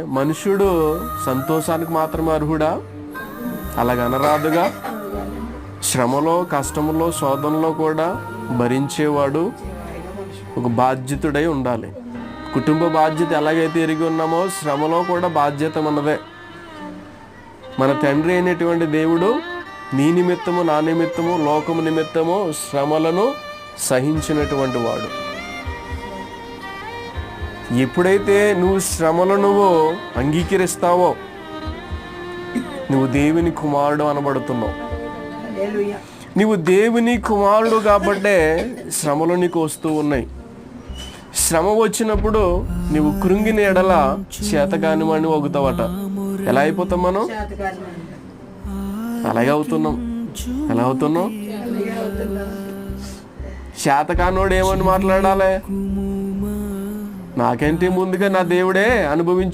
మనుష్యుడు సంతోషానికి మాత్రమే అర్హుడా? అలాగనరాదుగా. శ్రమలో, కష్టంలో, శోధనలో కూడా భరించేవాడు ఒక బాధ్యతుడై ఉండాలి. కుటుంబ బాధ్యత ఎలాగైతే ఎరిగి ఉన్నామో శ్రమలో కూడా బాధ్యత మనదే. మన తండ్రి అయినటువంటి దేవుడు నీ నిమిత్తము, నా నిమిత్తము, లోకము నిమిత్తము శ్రమలను సహించినటువంటి వాడు. ఎప్పుడైతే నువ్వు శ్రమలను అంగీకరిస్తావో నువ్వు దేవుని కుమారుడు అనబడుతున్నావు. నువ్వు దేవుని కుమారుడు కాబట్టే శ్రమలు నీకు వస్తూ ఉన్నాయి. శ్రమ వచ్చినప్పుడు నువ్వు కృంగిన ఎడల చేతకాని వాడిని ఒగుతావట. ఎలా అయిపోతాం మనం? అలాగే అవుతున్నాం. ఎలా అవుతున్నాం? చేతకానోడు ఏమని మాట్లాడాలి? నాకంటే ముందుగా నా దేవుడే అనుభవించి